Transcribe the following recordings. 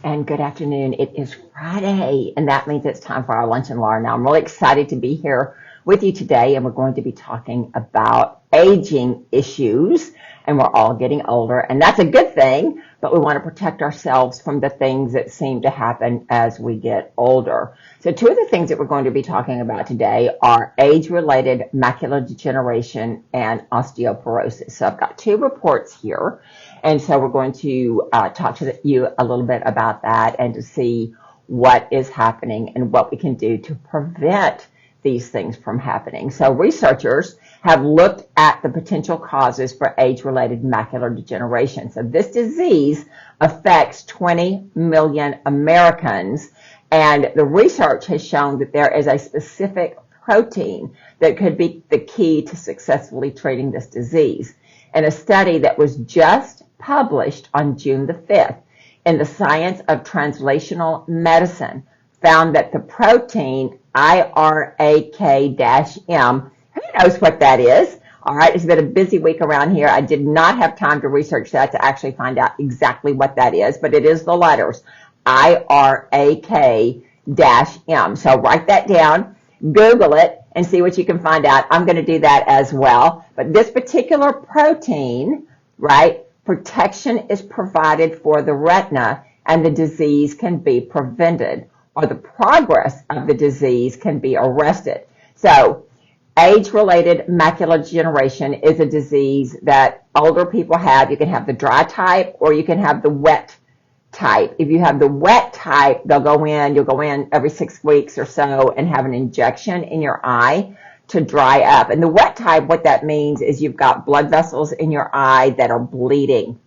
and good afternoon. It is Friday, and that means it's time for our Lunch and Learn. Now, I'm really excited to be here with you today, and we're going to be talking about aging issues, and we're all getting older, and that's a good thing, but we want to protect ourselves from the things that seem to happen as we get older. So two of the things that we're going to be talking about today are age-related macular degeneration and osteoporosis. So I've got two reports here. And so we're going to talk to you a little bit about that and to see what is happening and what we can do to prevent these things from happening. So researchers have looked at the potential causes for age-related macular degeneration. So this disease affects 20 million Americans, and the research has shown that there is a specific protein that could be the key to successfully treating this disease. In a study that was just published on June the 5th in the Science of Translational Medicine found that the protein IRAK-M, who knows what that is? All right, it's been a busy week around here. I did not have time to research that to actually find out exactly what that is, but it is the letters IRAK-M. So write that down, Google it, and see what you can find out. I'm going to do that as well. But this particular protein, right, protection is provided for the retina, and the disease can be prevented, or the progress of the disease can be arrested. So age-related macular degeneration is a disease that older people have. You can have the dry type or you can have the wet type. If you have the wet type, you'll go in every 6 weeks or so and have an injection in your eye to dry up. And the wet type, what that means is you've got blood vessels in your eye that are bleeding.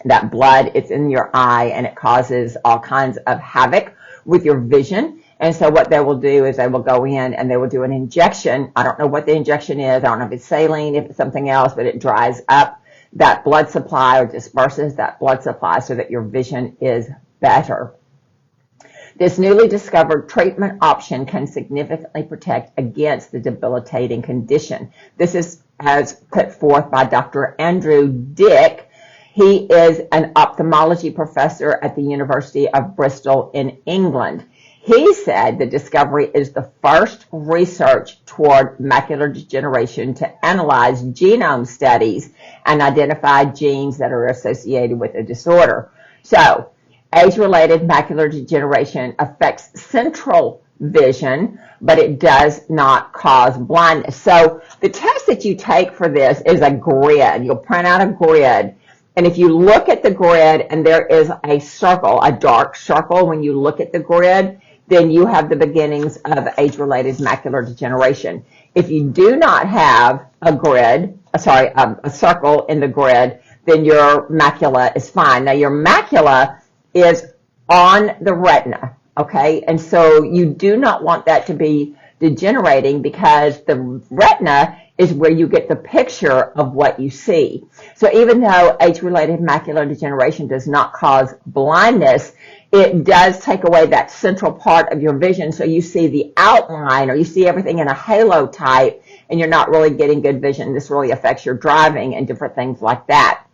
That blood is in your eye and it causes all kinds of havoc with your vision. And so what they will do is they will go in and they will do an injection. I don't know what the injection is. I don't know if it's saline, if it's something else, but it dries up that blood supply or disperses that blood supply so that your vision is better. This newly discovered treatment option can significantly protect against the debilitating condition. This is as put forth by Dr. Andrew Dick. He is an ophthalmology professor at the University of Bristol in England. He said the discovery is the first research toward macular degeneration to analyze genome studies and identify genes that are associated with the disorder. So, age-related macular degeneration affects central vision, but it does not cause blindness. So the test that you take for this is a grid. You'll print out a grid, and if you look at the grid and there is a circle, a dark circle, when you look at the grid, then you have the beginnings of age-related macular degeneration. If you do not have a circle in the grid, then your macula is fine. Now your macula is on the retina, okay? And so you do not want that to be degenerating because the retina is where you get the picture of what you see. So even though age-related macular degeneration does not cause blindness, it does take away that central part of your vision, so you see the outline or you see everything in a halo type and you're not really getting good vision. This really affects your driving and different things like that.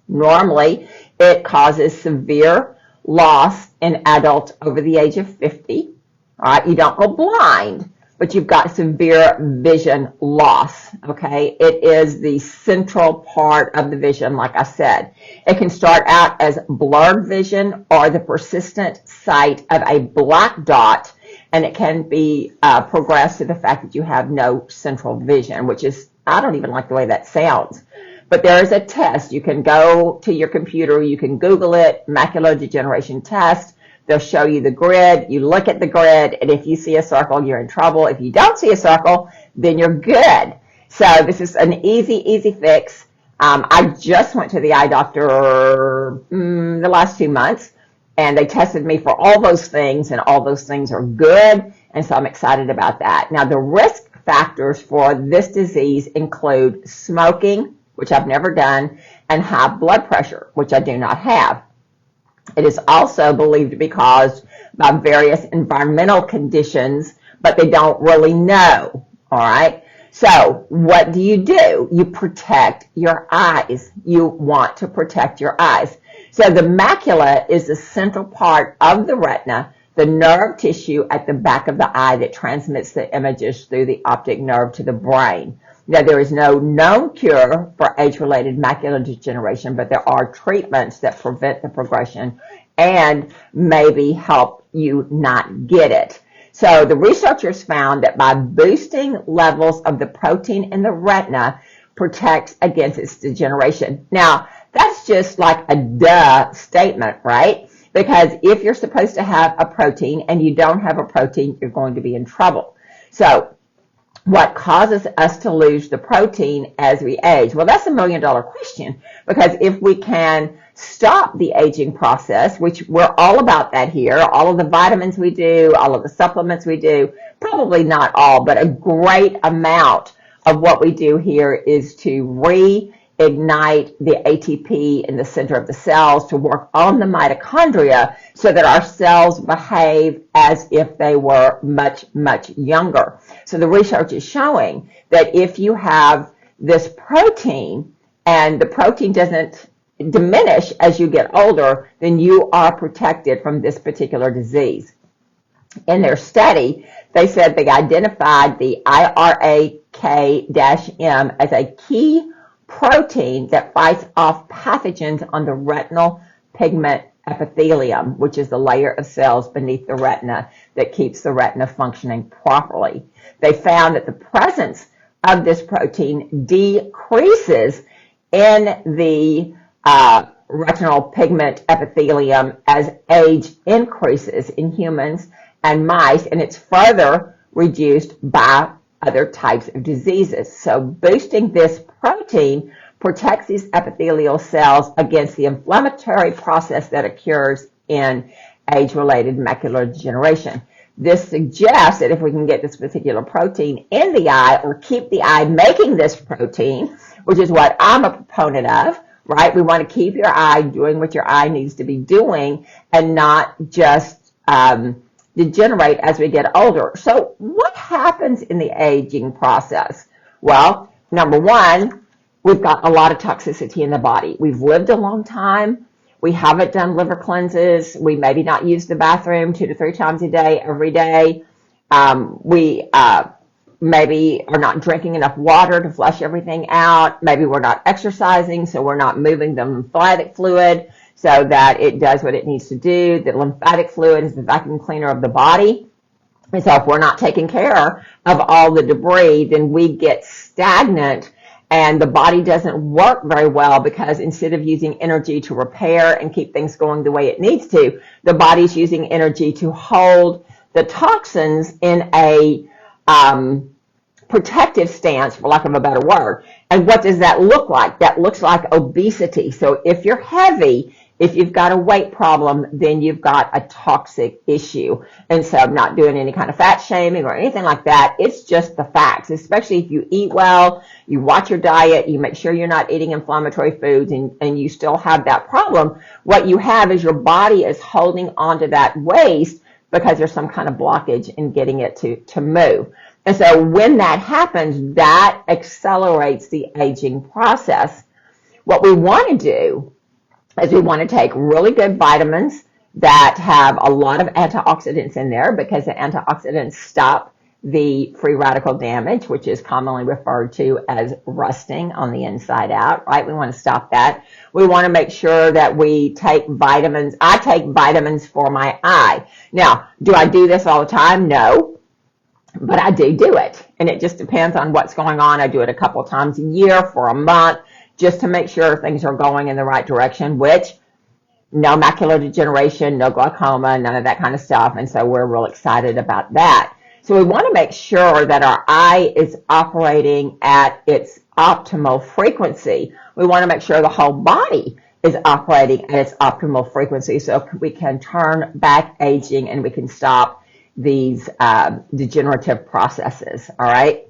Normally, it causes severe loss in adults over the age of 50. All right, you don't go blind, but you've got severe vision loss, okay? It is the central part of the vision, like I said. It can start out as blurred vision or the persistent sight of a black dot, and it can be progressed to the fact that you have no central vision, which is, I don't even like the way that sounds. But there is a test. You can go to your computer, you can Google it, macular degeneration test. They'll show you the grid. You look at the grid, and if you see a circle, you're in trouble. If you don't see a circle, then you're good. So this is an easy fix. I just went to the eye doctor the last 2 months, and they tested me for all those things, and all those things are good, and so I'm excited about that. Now, the risk factors for this disease include smoking, which I've never done, and high blood pressure, which I do not have. It is also believed to be caused by various environmental conditions, but they don't really know, all right? So what do? You protect your eyes. You want to protect your eyes. So the macula is the central part of the retina, the nerve tissue at the back of the eye that transmits the images through the optic nerve to the brain. Now, there is no known cure for age-related macular degeneration, but there are treatments that prevent the progression and maybe help you not get it. So the researchers found that by boosting levels of the protein in the retina protects against its degeneration. Now, that's just like a duh statement, right? Because if you're supposed to have a protein and you don't have a protein, you're going to be in trouble. So what causes us to lose the protein as we age? Well, that's $1 million question, because if we can stop the aging process, which we're all about that here, all of the vitamins we do, all of the supplements we do, probably not all, but a great amount of what we do here is to reignite the ATP in the center of the cells to work on the mitochondria so that our cells behave as if they were much, much younger. So the research is showing that if you have this protein and the protein doesn't diminish as you get older, then you are protected from this particular disease. In their study, they said they identified the IRAK-M as a key protein that fights off pathogens on the retinal pigment epithelium, which is the layer of cells beneath the retina that keeps the retina functioning properly. They found that the presence of this protein decreases in the retinal pigment epithelium as age increases in humans and mice, and it's further reduced by other types of diseases. So boosting this protein protects these epithelial cells against the inflammatory process that occurs in age-related macular degeneration. This suggests that if we can get this particular protein in the eye or keep the eye making this protein, which is what I'm a proponent of, right? We want to keep your eye doing what your eye needs to be doing and not just degenerate as we get older. So what happens in the aging process? Well, number one, we've got a lot of toxicity in the body. We've lived a long time. We haven't done liver cleanses. We maybe not use the bathroom 2 to 3 times a day, every day. We maybe are not drinking enough water to flush everything out. Maybe we're not exercising, so we're not moving the lymphatic fluid so that it does what it needs to do. The lymphatic fluid is the vacuum cleaner of the body. And so if we're not taking care of all the debris, then we get stagnant and the body doesn't work very well, because instead of using energy to repair and keep things going the way it needs to, the body's using energy to hold the toxins in a protective stance, for lack of a better word. And what does that look like? That looks like obesity. So if you're heavy, if you've got a weight problem, then you've got a toxic issue. And so I'm not doing any kind of fat shaming or anything like that. It's just the facts, especially if you eat well, you watch your diet, you make sure you're not eating inflammatory foods, and you still have that problem. What you have is your body is holding onto that waste because there's some kind of blockage in getting it to move. And so when that happens, that accelerates the aging process. What we want to do is we want to take really good vitamins that have a lot of antioxidants in there, because the antioxidants stop the free radical damage, which is commonly referred to as rusting on the inside out, right? We want to stop that. We want to make sure that we take vitamins. I take vitamins for my eye. Now, do I do this all the time? No, but I do it. And it just depends on what's going on. I do it a couple times a year for a month, just to make sure things are going in the right direction, which no macular degeneration, no glaucoma, none of that kind of stuff. And so we're real excited about that. So we want to make sure that our eye is operating at its optimal frequency. We want to make sure the whole body is operating at its optimal frequency so we can turn back aging and we can stop these degenerative processes, all right?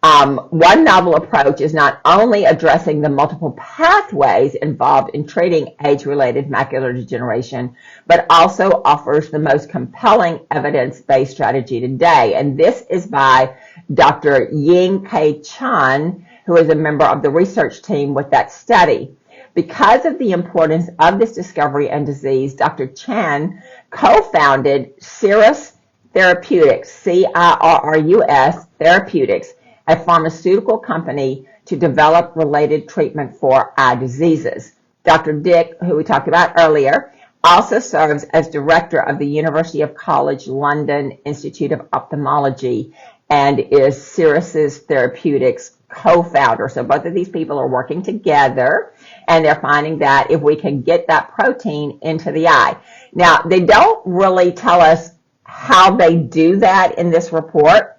One novel approach is not only addressing the multiple pathways involved in treating age-related macular degeneration, but also offers the most compelling evidence-based strategy today. And this is by Dr. Ying K. Chan, who is a member of the research team with that study. Because of the importance of this discovery and disease, Dr. Chen co-founded Cirrus Therapeutics, CIRRUS Therapeutics, a pharmaceutical company to develop related treatment for eye diseases. Dr. Dick, who we talked about earlier, also serves as director of the University of College London Institute of Ophthalmology and is Cirrus Therapeutics co-founder. So both of these people are working together, and they're finding that if we can get that protein into the eye. Now, they don't really tell us how they do that in this report.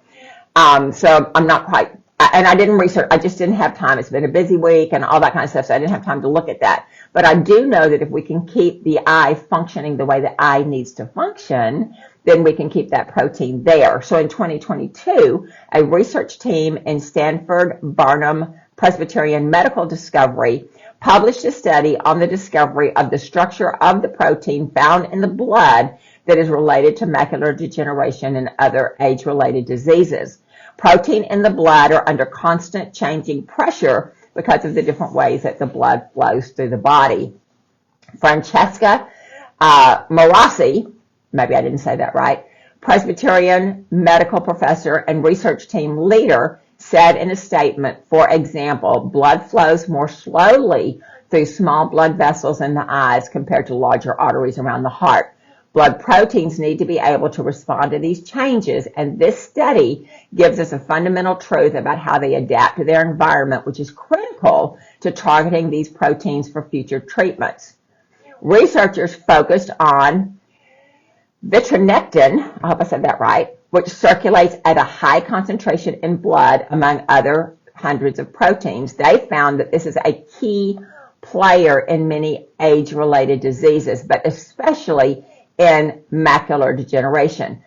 So I'm not quite, and I didn't research, I just didn't have time. It's been a busy week and all that kind of stuff, so I didn't have time to look at that. But I do know that if we can keep the eye functioning the way the eye needs to function, then we can keep that protein there. So in 2022, a research team in Stanford Barnum Presbyterian Medical Discovery published a study on the discovery of the structure of the protein found in the blood that is related to macular degeneration and other age-related diseases. Protein in the blood are under constant changing pressure because of the different ways that the blood flows through the body. Francesca Morassi, maybe I didn't say that right, Presbyterian medical professor and research team leader, said in a statement, for example, blood flows more slowly through small blood vessels in the eyes compared to larger arteries around the heart. Blood proteins need to be able to respond to these changes, and this study gives us a fundamental truth about how they adapt to their environment, which is critical to targeting these proteins for future treatments. Researchers focused on vitronectin, I hope I said that right, which circulates at a high concentration in blood among other hundreds of proteins. They found that this is a key player in many age-related diseases, but especially in macular degeneration.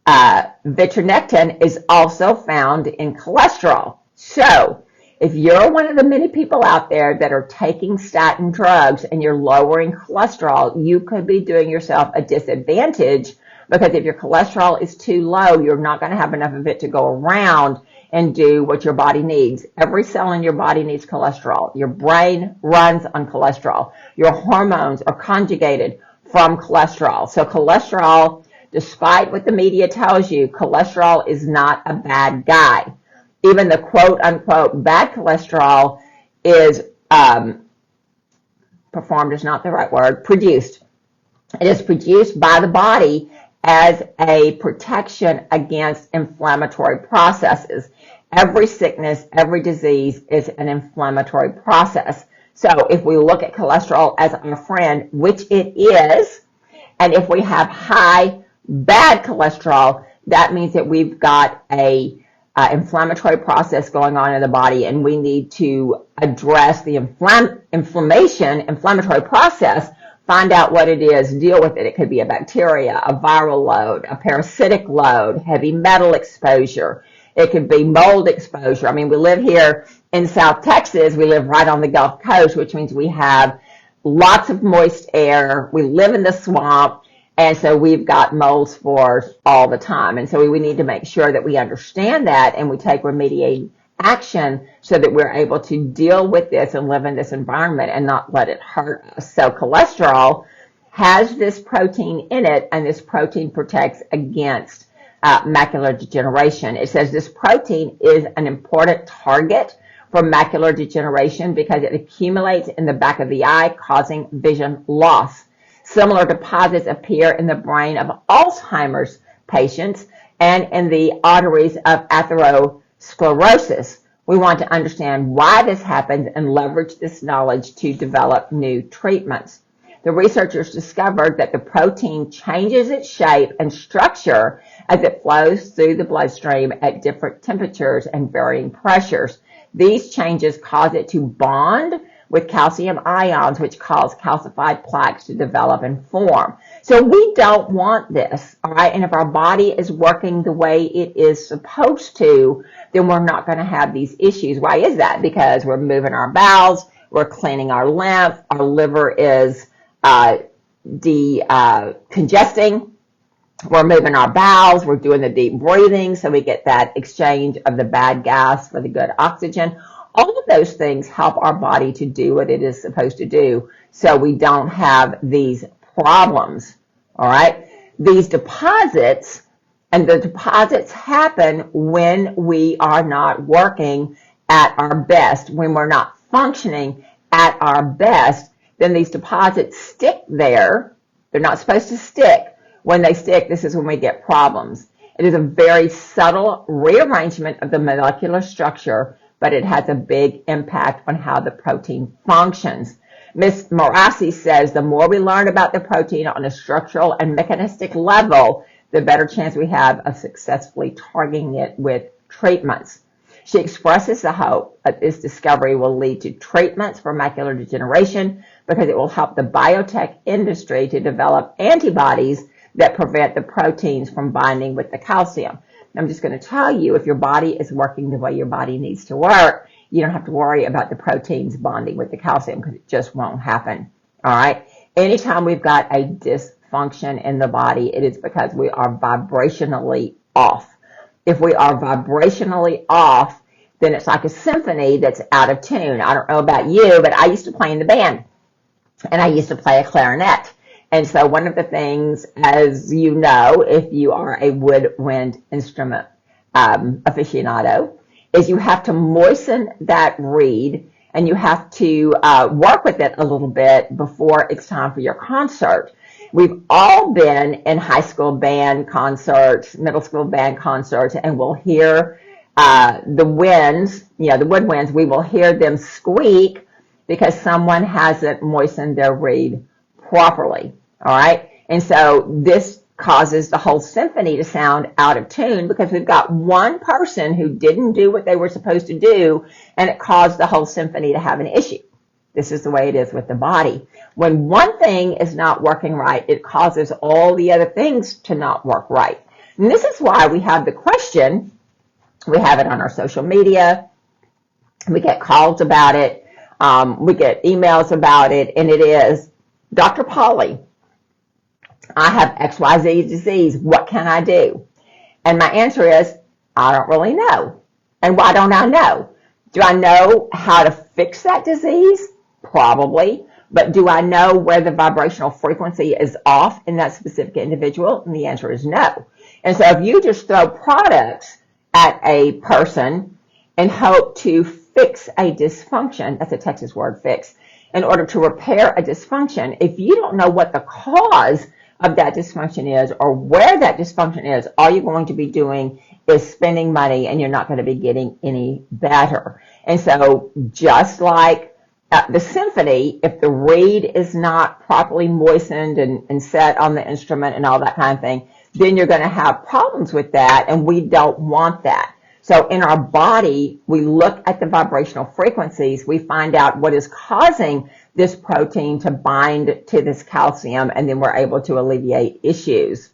Vitronectin is also found in cholesterol. So if you're one of the many people out there that are taking statin drugs and you're lowering cholesterol, you could be doing yourself a disadvantage, because if your cholesterol is too low, you're not going to have enough of it to go around and do what your body needs. Every cell in your body needs cholesterol. Your brain runs on cholesterol. Your hormones are conjugated from cholesterol. So cholesterol, despite what the media tells you, cholesterol is not a bad guy. Even the quote-unquote bad cholesterol is performed is not the right word, produced. It is produced by the body as a protection against inflammatory processes. Every sickness, every disease is an inflammatory process. So if we look at cholesterol as our friend, which it is, and if we have high bad cholesterol, that means that we've got a inflammatory process going on in the body, and we need to address the inflammatory process, find out what it is, deal with it. It could be a bacteria, a viral load, a parasitic load, heavy metal exposure. It could be mold exposure. I mean, we live here in South Texas. We live right on the Gulf Coast, which means we have lots of moist air. We live in the swamp. And so we've got mold spores all the time. And so we need to make sure that we understand that and we take remediating action so that we're able to deal with this and live in this environment and not let it hurt us. So cholesterol has this protein in it, and this protein protects against macular degeneration. It says this protein is an important target for macular degeneration because it accumulates in the back of the eye, causing vision loss. Similar deposits appear in the brain of Alzheimer's patients and in the arteries of atherosclerosis. We want to understand why this happens and leverage this knowledge to develop new treatments. The researchers discovered that the protein changes its shape and structure as it flows through the bloodstream at different temperatures and varying pressures. These changes cause it to bond with calcium ions, which cause calcified plaques to develop and form. So we don't want this, all right? And if our body is working the way it is supposed to, then we're not going to have these issues. Why is that? Because we're moving our bowels, we're cleaning our lymph, our liver is decongesting, we're moving our bowels, we're doing the deep breathing so we get that exchange of the bad gas for the good oxygen. All of those things help our body to do what it is supposed to do so we don't have these problems, all right? These deposits, and the deposits happen when we are not working at our best, when we're not functioning at our best, then these deposits stick there. They're not supposed to stick. When they stick, this is when we get problems. It is a very subtle rearrangement of the molecular structure, but it has a big impact on how the protein functions. Ms. Morassi says the more we learn about the protein on a structural and mechanistic level, the better chance we have of successfully targeting it with treatments. She expresses the hope that this discovery will lead to treatments for macular degeneration because it will help the biotech industry to develop antibodies that prevent the proteins from binding with the calcium. I'm just going to tell you, if your body is working the way your body needs to work, you don't have to worry about the proteins bonding with the calcium because it just won't happen. All right. Anytime we've got a dysfunction in the body, it is because we are vibrationally off. If we are vibrationally off, then it's like a symphony that's out of tune. I don't know about you, but I used to play in the band, and I used to play a clarinet. And so one of the things, as you know, if you are a woodwind instrument aficionado, is you have to moisten that reed, and you have to work with it a little bit before it's time for your concert. We've all been in high school band concerts, middle school band concerts, and we'll hear the winds, the woodwinds, we will hear them squeak because someone hasn't moistened their reed properly. All right. And so this causes the whole symphony to sound out of tune because we've got one person who didn't do what they were supposed to do, and it caused the whole symphony to have an issue. This is the way it is with the body. When one thing is not working right, it causes all the other things to not work right. And this is why we have the question. We have it on our social media. We get calls about it. We get emails about it, and it is, Dr. Polly, I have XYZ disease. What can I do? And my answer is, I don't really know. And why don't I know? Do I know how to fix that disease? Probably. But do I know where the vibrational frequency is off in that specific individual? And the answer is no. And so if you just throw products at a person and hope to fix a dysfunction, that's a Texas word, fix, in order to repair a dysfunction, if you don't know what the cause of that dysfunction is or where that dysfunction is, all you're going to be doing is spending money, and you're not going to be getting any better. And so just like the symphony, if the reed is not properly moistened and set on the instrument and all that kind of thing, then you're going to have problems with that, and we don't want that. So in our body, we look at the vibrational frequencies, we find out what is causing this protein to bind to this calcium, and then we're able to alleviate issues.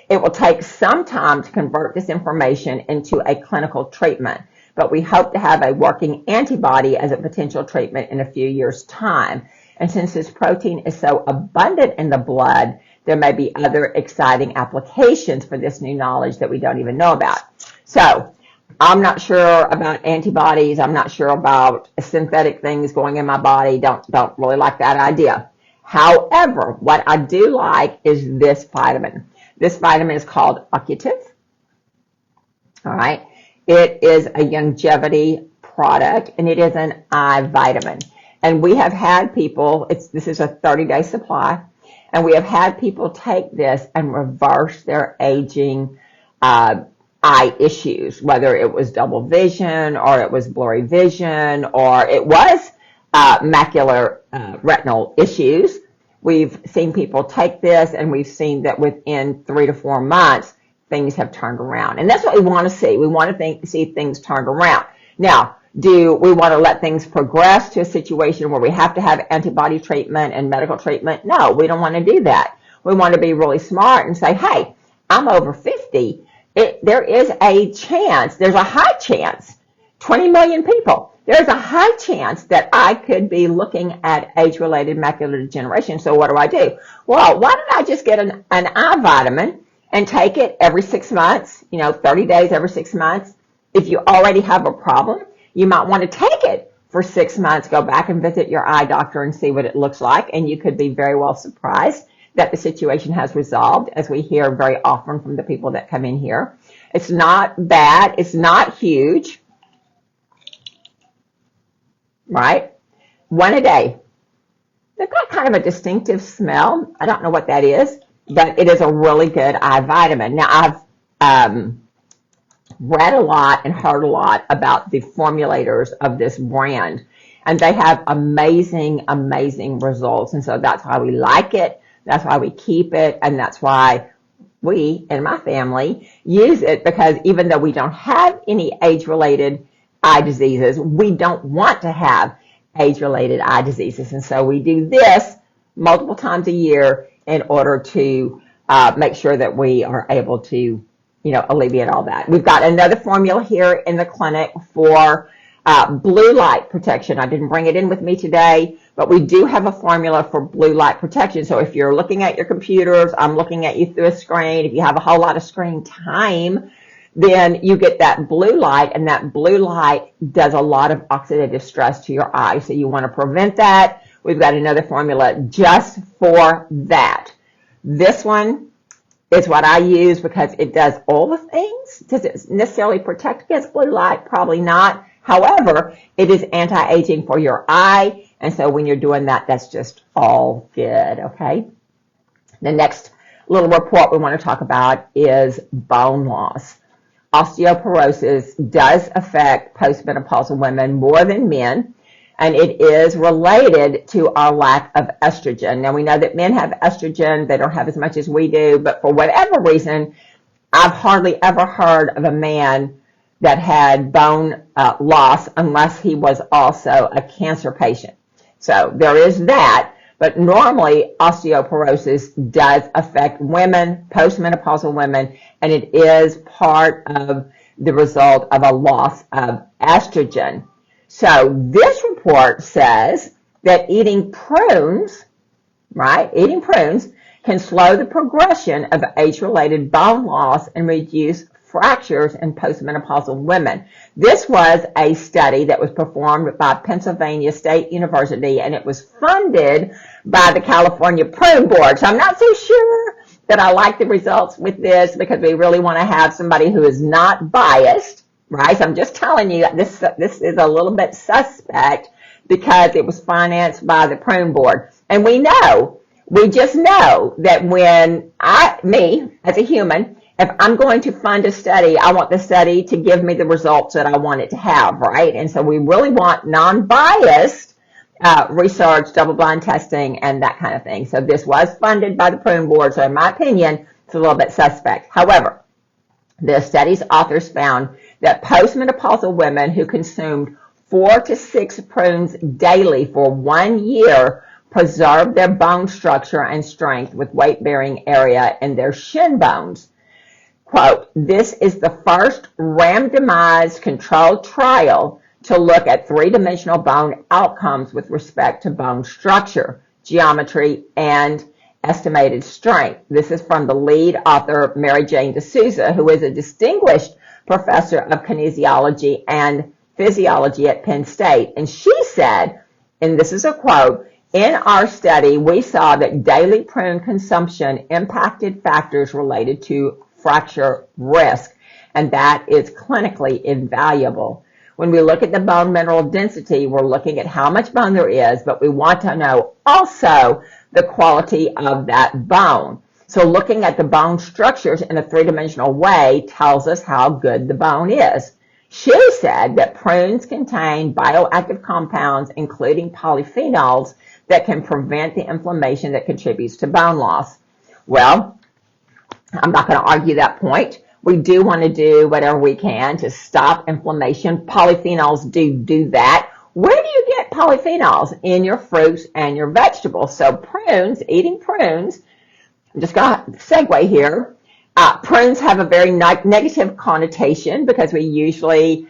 It will take some time to convert this information into a clinical treatment, but we hope to have a working antibody as a potential treatment in a few years' time. And since this protein is so abundant in the blood, there may be other exciting applications for this new knowledge that we don't even know about. So I'm not sure about antibodies. I'm not sure about synthetic things going in my body. Don't really like that idea. However, what I do like is this vitamin. This vitamin is called Occutive. All right. It is a longevity product, and it is an eye vitamin. And we have had people, this is a 30-day supply, and we have had people take this and reverse their aging eye issues, whether it was double vision or it was blurry vision or it was macular retinal issues. We've seen people take this, and we've seen that within 3 to 4 months, things have turned around. And that's what we want to see. We want to see things turned around. Now, do we want to let things progress to a situation where we have to have antibody treatment and medical treatment? No, we don't want to do that. We want to be really smart and say, hey, I'm over 50. There is a chance, there's a high chance, 20 million people, there's a high chance that I could be looking at age-related macular degeneration. So what do? Well, why don't I just get an eye vitamin and take it every 6 months, 30 days every 6 months. If you already have a problem, you might want to take it for 6 months, go back and visit your eye doctor and see what it looks like, and you could be very well surprised that the situation has resolved, as we hear very often from the people that come in here. It's not bad. It's not huge, right? One a day. They've got kind of a distinctive smell. I don't know what that is, but it is a really good eye vitamin. Now, I've read a lot and heard a lot about the formulators of this brand, and they have amazing, amazing results. And so that's why we like it. That's why we keep it. And that's why we, in my family, use it, because even though we don't have any age-related eye diseases, we don't want to have age-related eye diseases. And so we do this multiple times a year in order to make sure that we are able to, alleviate all that. We've got another formula here in the clinic for blue light protection. I didn't bring it in with me today, but we do have a formula for blue light protection. So if you're looking at your computers, I'm looking at you through a screen, if you have a whole lot of screen time, then you get that blue light, and that blue light does a lot of oxidative stress to your eyes. So you want to prevent that. We've got another formula just for that. This one is what I use because it does all the things. Does it necessarily protect against blue light? Probably not. However, it is anti-aging for your eye, and so when you're doing that, that's just all good, okay? The next little report we want to talk about is bone loss. Osteoporosis does affect postmenopausal women more than men, and it is related to our lack of estrogen. Now, we know that men have estrogen. They don't have as much as we do, but for whatever reason, I've hardly ever heard of a man that had bone loss unless he was also a cancer patient. So there is that, but normally osteoporosis does affect women, postmenopausal women, and it is part of the result of a loss of estrogen. So this report says that eating prunes, right, eating prunes can slow the progression of age-related bone loss and reduce fractures in postmenopausal women. This was a study that was performed by Pennsylvania State University, and it was funded by the California Prune Board. So I'm not so sure that I like the results with this, because we really want to have somebody who is not biased, right? So I'm just telling you, this is a little bit suspect because it was financed by the Prune Board. And we just know that when me as a human, if I'm going to fund a study, I want the study to give me the results that I want it to have, right? And so we really want non-biased research, double-blind testing, and that kind of thing. So this was funded by the Prune Board, so in my opinion, it's a little bit suspect. However, the study's authors found that postmenopausal women who consumed 4 to 6 prunes daily for 1 year preserved their bone structure and strength with weight-bearing area in their shin bones. Quote, this is the first randomized controlled trial to look at three-dimensional bone outcomes with respect to bone structure, geometry, and estimated strength. This is from the lead author, Mary Jane D'Souza, who is a distinguished professor of kinesiology and physiology at Penn State. And she said, and this is a quote, in our study, we saw that daily prune consumption impacted factors related to fracture risk, and that is clinically invaluable. When we look at the bone mineral density, we're looking at how much bone there is, but we want to know also the quality of that bone. So looking at the bone structures in a three-dimensional way tells us how good the bone is. She said that prunes contain bioactive compounds, including polyphenols, that can prevent the inflammation that contributes to bone loss. Well, I'm not going to argue that point. We do want to do whatever we can to stop inflammation. Polyphenols do that. Where do you get polyphenols? In your fruits and your vegetables. So prunes, eating prunes, I'm just going to segue here. Prunes have a very negative connotation because we usually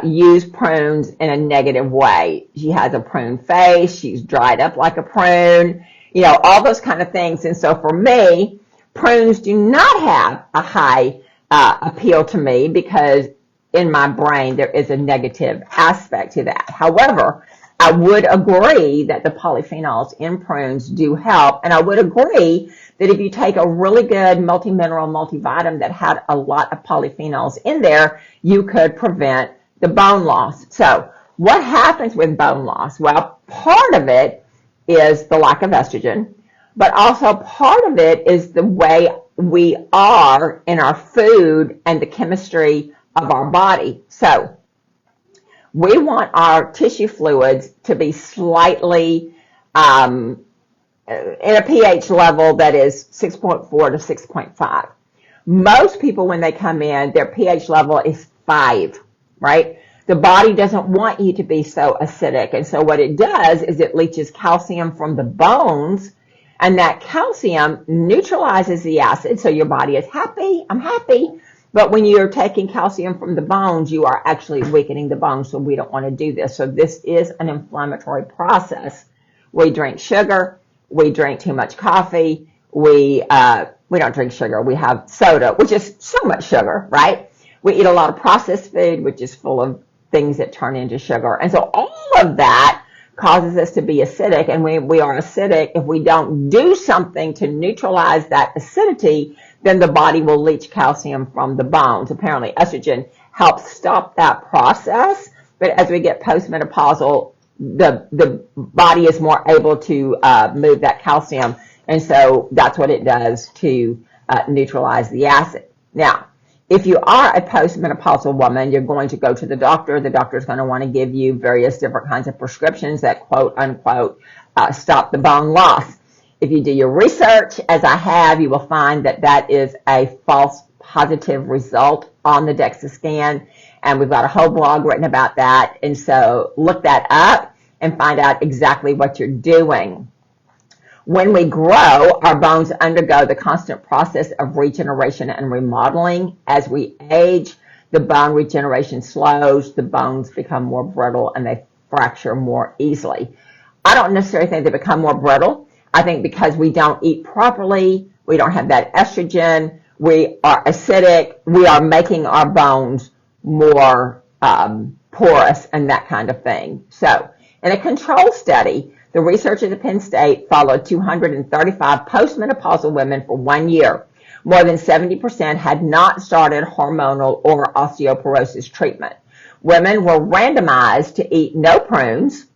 use prunes in a negative way. She has a prune face. She's dried up like a prune. All those kind of things. And so for me, prunes do not have a high appeal to me because in my brain there is a negative aspect to that. However, I would agree that the polyphenols in prunes do help, and I would agree that if you take a really good multi-mineral multivitamin that had a lot of polyphenols in there, you could prevent the bone loss. So what happens with bone loss? Well, part of it is the lack of estrogen, but also part of it is the way we are in our food and the chemistry of our body. So we want our tissue fluids to be slightly in a pH level that is 6.4 to 6.5. Most people, when they come in, their pH level is 5, right? The body doesn't want you to be so acidic. And so what it does is it leaches calcium from the bones, and that calcium neutralizes the acid. So your body is happy, I'm happy. But when you're taking calcium from the bones, you are actually weakening the bones, so we don't want to do this. So this is an inflammatory process. We drink sugar, we drink too much coffee, we don't drink sugar, we have soda, which is so much sugar, right? We eat a lot of processed food, which is full of things that turn into sugar. And so all of that causes us to be acidic, and we are acidic. If we don't do something to neutralize that acidity, then the body will leach calcium from the bones. Apparently, estrogen helps stop that process, but as we get postmenopausal, the body is more able to move that calcium, and so that's what it does to neutralize the acid. Now, if you are a postmenopausal woman, you're going to go to the doctor. The doctor is going to want to give you various different kinds of prescriptions that quote unquote stop the bone loss. If you do your research, as I have, you will find that that is a false positive result on the DEXA scan, and we've got a whole blog written about that. And so look that up and find out exactly what you're doing. When we grow, our bones undergo the constant process of regeneration and remodeling. As we age, the bone regeneration slows, the bones become more brittle, and they fracture more easily. I don't necessarily think they become more brittle. I think because we don't eat properly, we don't have that estrogen, we are acidic, we are making our bones more porous and that kind of thing. So, in a control study, the researchers at Penn State followed 235 postmenopausal women for 1 year. More than 70% had not started hormonal or osteoporosis treatment. Women were randomized to eat no prunes,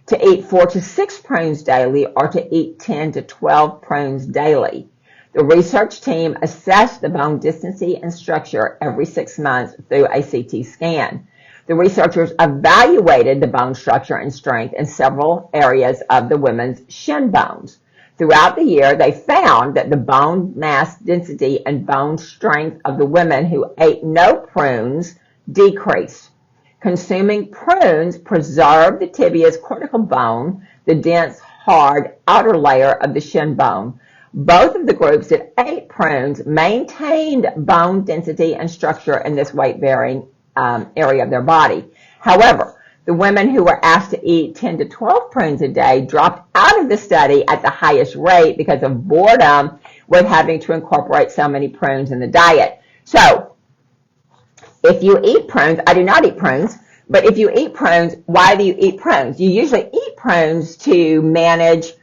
to eat 4 to 6 prunes daily, or to eat 10 to 12 prunes daily. The research team assessed the bone density and structure every 6 months through a CT scan. The researchers evaluated the bone structure and strength in several areas of the women's shin bones. Throughout the year, they found that the bone mass density and bone strength of the women who ate no prunes decreased. Consuming prunes preserved the tibia's cortical bone, the dense, hard outer layer of the shin bone. Both of the groups that ate prunes maintained bone density and structure in this weight-bearing area of their body. However, the women who were asked to eat 10 to 12 prunes a day dropped out of the study at the highest rate because of boredom with having to incorporate so many prunes in the diet. So, if you eat prunes, I do not eat prunes, but if you eat prunes, why do you eat prunes? You usually eat prunes to manage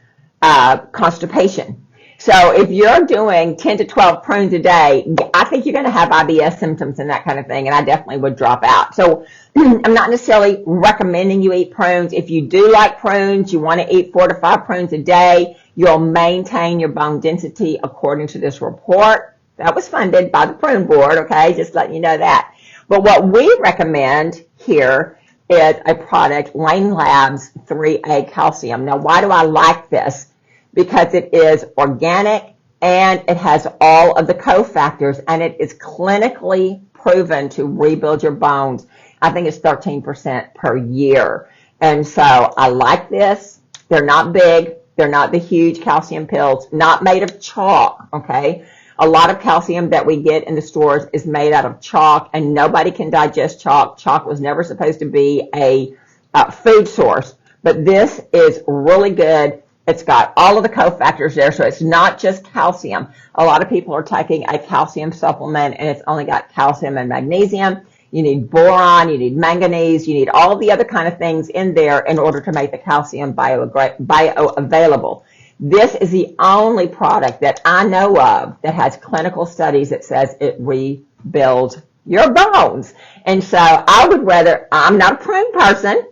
constipation. So if you're doing 10 to 12 prunes a day, I think you're going to have IBS symptoms and that kind of thing, and I definitely would drop out. So I'm not necessarily recommending you eat prunes. If you do like prunes, you want to eat 4 to 5 prunes a day, you'll maintain your bone density according to this report. That was funded by the Prune Board, okay? Just letting you know that. But what we recommend here is a product, Lane Labs 3A Calcium. Now, why do I like this? Because it is organic and it has all of the cofactors, and it is clinically proven to rebuild your bones. I think it's 13% per year. And so I like this. They're not big. They're not the huge calcium pills, not made of chalk, okay? A lot of calcium that we get in the stores is made out of chalk, and nobody can digest chalk. Chalk was never supposed to be a food source, but this is really good. It's got all of the cofactors there, so it's not just calcium. A lot of people are taking a calcium supplement, and it's only got calcium and magnesium. you need boron, you need manganese, you need all the other kind of things in there in order to make the calcium bioavailable. This is the only product that I know of that has clinical studies that says it rebuilds your bones. And so I would rather, I'm not a prune person.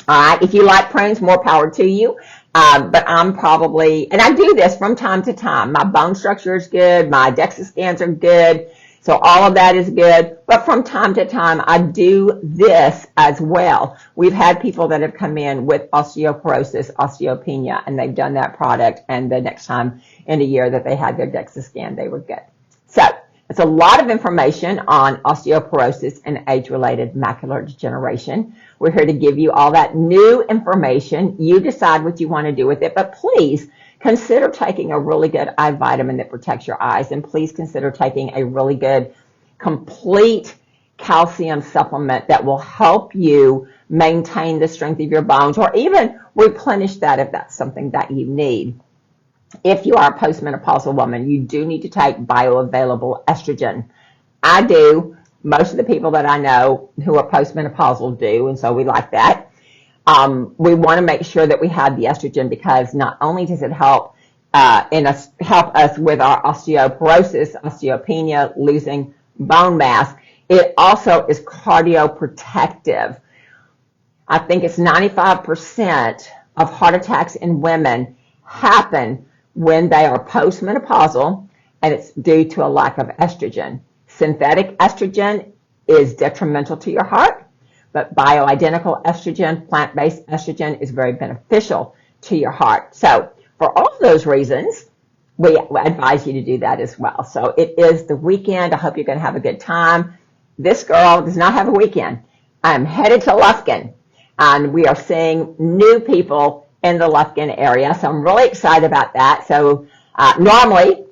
All right, if you like prunes, more power to you. But I'm probably, and I do this from time to time. My bone structure is good. My DEXA scans are good. So all of that is good. But from time to time, I do this as well. We've had people that have come in with osteoporosis, osteopenia, and they've done that product. And the next time in a year that they had their DEXA scan, they were good. So it's a lot of information on osteoporosis and age-related macular degeneration. We're here to give you all that new information. You decide what you want to do with it, but please consider taking a really good eye vitamin that protects your eyes, and please consider taking a really good, complete calcium supplement that will help you maintain the strength of your bones, or even replenish that if that's something that you need. If you are a postmenopausal woman, you do need to take bioavailable estrogen. I do. Most of the people that I know who are postmenopausal do, and so we like that. We want to make sure that we have the estrogen because not only does it help help us with our osteoporosis, osteopenia, losing bone mass, it also is cardioprotective. I think it's 95% of heart attacks in women happen when they are postmenopausal, and it's due to a lack of estrogen. Synthetic estrogen is detrimental to your heart, but bioidentical estrogen, plant-based estrogen, is very beneficial to your heart. So for all of those reasons, we advise you to do that as well. So it is the weekend. I hope you're going to have a good time. This girl does not have a weekend. I'm headed to Lufkin, and we are seeing new people in the Lufkin area. So I'm really excited about that. So normally,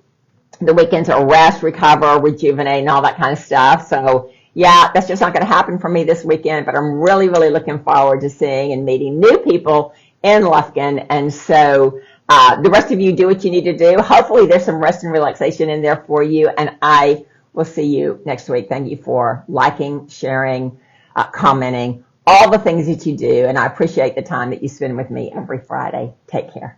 the weekends are rest, recover, rejuvenate, and all that kind of stuff. So, yeah, that's just not going to happen for me this weekend, but I'm really, really looking forward to seeing and meeting new people in Lufkin. And so the rest of you do what you need to do. Hopefully there's some rest and relaxation in there for you, and I will see you next week. Thank you for liking, sharing, commenting, all the things that you do, and I appreciate the time that you spend with me every Friday. Take care.